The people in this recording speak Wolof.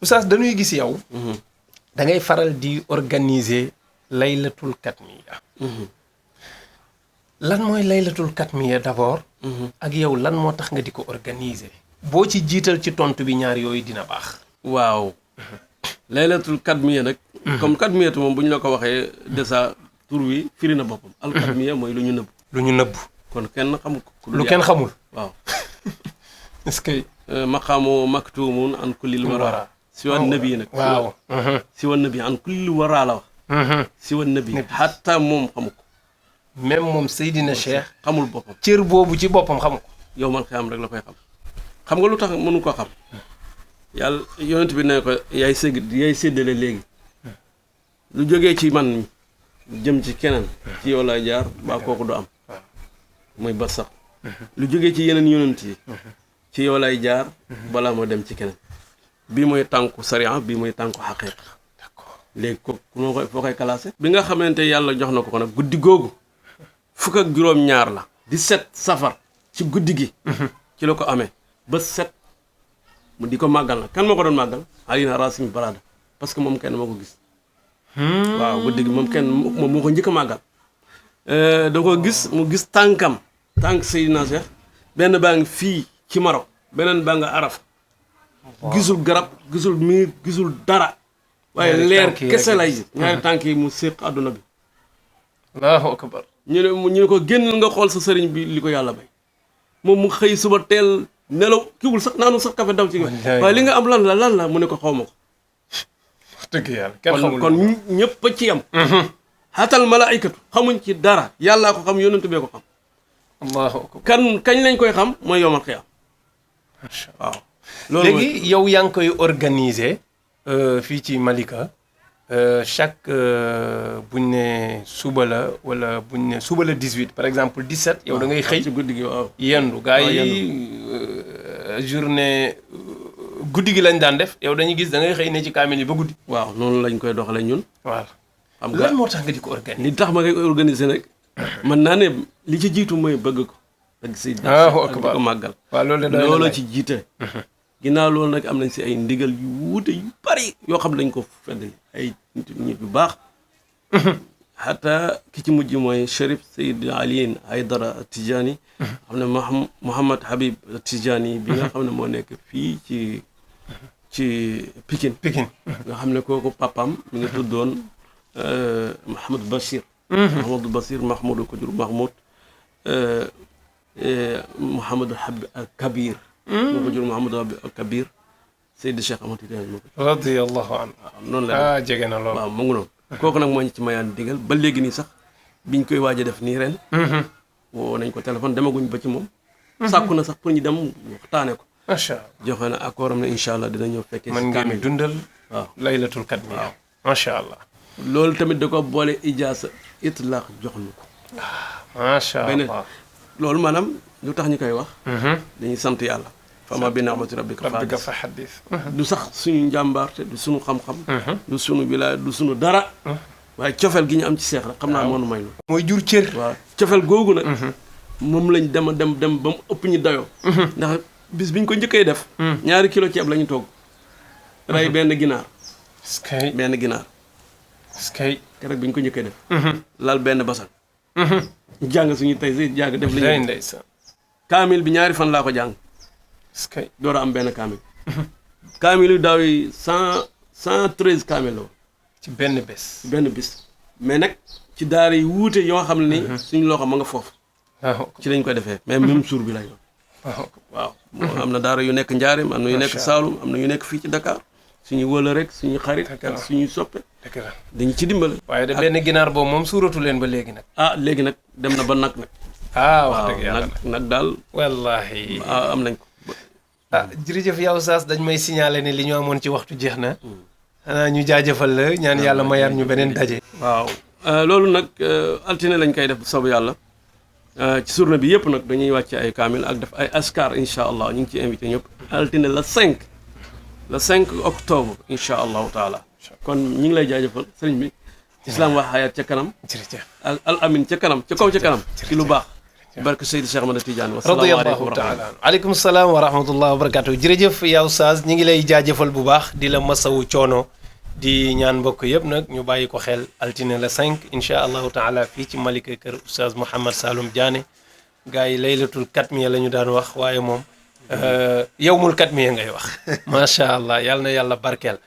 oustaz dañuy gis yow da ngay faral di organiser laylatul katmiya lan mooy laylatul katmiya d'abord ak yow lan moo tax nga di ko organiser boo ci jiital ci tontu bi ñaar yooyu dina baax waaw laylatul katmiya nag comme katmiyatu moom bu ñu la ko waxee déjà tur wi firi na boppam al katmiya mooy lu ñu nëbb lu ñu nëbb kon kenn xamul ko lu kenn xamul waaw est-ce que maqaamu maktumun an kullil wara si wan nabi nag waaw si wan nabi an kullil wara la wax si wan nabi xatta moom xamu ko même moom Seydina Cheikh xamul boppam cër boobu ci boppam xamu ko yow man xiyam rek la koy xam nga lu tax mënu ko xam yàlla yonent bi ne ko yaay séddale léegi lu jógee ci man jëm ci keneen ci yow lay jaar ba kooku du am muy ba sax lu jógee ci yeneen yonent yi ci yow lay jaar balaa moo dem ci keneen bii mooy tànku sariya bii mooy tànku xaqiiqa léegi ko noo koy foo koy classé bi nga xamante yàlla jox na ko nag guddi googu fukk ak juróom-ñaar la 17 safar ci guddi gi ci la ko amee ba 7 mu di ko màggal nag kan moo ko doon màggal alina rasim barada parce que moom kenn moo ko gis waaw guddi gi moom kenn moom moo ko njëkk a màggal da ko gis mu gis tànk Seydina Cheikh benn baa ngi fii ci Maroc beneen baa nga Araf gisul garab gisul miir gisul dara waaye leer kese lay gis ñaari tànk yi mu séq àdduna bi allahu akbar ñu ne ko génn nga xool sa sëriñ bi li ko yàlla may moom mu xëy suba teel nelaw kiwul sax naanu sax kafe daw ci waaye li nga am lan la mu ne ko xaw ma ko dëgg yàlla kenn xamul kon ñëpp a ci yam xatal malaayikatu xamuñ ci dara yàllaa ko xam yonentu bee ko xam allahu akbar kañ lañ koy xam mooy yowmal xiyaam waaw léegi yow yaa ngi koy organiser fii ci Malika chaque buñ ne suba la wala buñ ne suba la 18 par exemple 17 yow da ngay xëy ci guddi gi waaw yendu gaa yi journée guddi gi lañ daan def yow dañuy gis da ngay xëy ne ci kaamil yi ba guddi waaw noonu lañ koy doxale ñun waaw xam nga lan moo tax nga di ko organiser li tax ma koy organiser nag mën naa ne li ci jiitu mooy bëgg ko ak si di ko màggal waaw loolu ci jiite ginnaaw loolu nag am nañ si ay ndigal yu wuute yu bari yoo xam ne dañ ko feddali ay nit yu baax xataa ki ci mujj mooy Chérif Seyd Aliyin Aydara Tijani xam ne Mouhamad Habib Tijani bi nga xam ne moo nekk fii ci Pikine nga xam ne kooku papam mi ngi tuddoon Mahamadou Bachir Mahamadou Bachir Mahmoudou ko jur Mahmoud Mouhamadou Habib Kabir moo ko jur Mouhamadou Kabir Seydi Cheikh Ahmad Tidiane moo ko radiyallahu anhu noonu la jege na lool waaw mu ngi noonu kooku nag moo ñu ci mayaan digal ba léegi nii sax biñ koy waaj a def nii ren woo nañ ko téléphone demaguñ ba ci moom sàkku na sax pour ñu dem waxtaane ko macha allah joxe na accord am na incha allah dina ñëw fekkee man ngeen dundal waaw laylatul katmiya waaw macha allah loolu tamit da ko boole ijaasa itlaax jox ñu ko macha allah loolu maanaam lu tax ñu koy wax dañuy sant yàlla fama bi ni'mati rabbika fa haddith du sax suñu njàmbaarte du suñu xam-xam du suñu wilaaya du suñu dara waaye cofeel gi ñu am ci seex rek xam naa moonu may lu mooy jur cër waaw cofeel googu nag moom lañ dem ba mu ëpp ñu dayoo ndax bis biñ ko njëkkee def 2 kilo ceeb la ñu togg rey benn ginaar benn ginaar keroog biñ ko njëkkee def lal benn basan jàng suñu tey si jàng def li ñu kaamil bi 2 fan laa ko jàng door a am benn kaamil kaamil yu daaw yi 113 kaamil la woon ci benn bis mais nag ci daara yi wuute yoo xam ne ni suñu loxo ma nga foofu ci lañ koy defee mais même jour bi lay doon waaw am na daara yu nekk Njaaréem am na yu nekk Saalum am na yu nekk fii ci Dakar suñu wëla rek suñu xarit ak suñuy soppe dañu ci dimbale waaye de benn ginaar boobu moom suuratu leen ba léegi nag léegi nag dem na ba nag wax dëgg yàlla nag daal wallahi am nañ ko jërëjëf yow Oustaz dañ may signaler ne li ñu amoon ci waxtu jeex na xanaa ñu jaajëfal la ñaan yàlla mayaat ñu beneen daje waaw loolu nag altine lañ koy def bu soobu yàlla ci journée bi yëpp nag dañuy wàcce ay kaamil ak def ay askar incha allah ñu ngi ci invité ñëpp altine le 5 octobre incha allahu taala kon ñu ngi lay jaajëfal sëriñ bi islam wa xayaat ca kanam jërëjëf al amin ca kanam ca kaw ca kanam ci lu baax barke Seydi Cheikh Ahmad Tidiane. wassalaamu radiyallahu taala aleykum salaam wa rahmatullah wa barakatuh. jërëjëf yaa Oustaz ñi ngi lay jaajëfal bu baax di la masawu coono di ñaan mbokk yëpp nag ñu bàyyi ko xel altine la 5 incha allahu taala fii ci Malika kër Oustaz Mouhamed Saloum Diané gars yi laylatul katmiya la ñu daan wax waaye moom yawmul katmiya ngay wax macha allah yal na yàlla barkeel.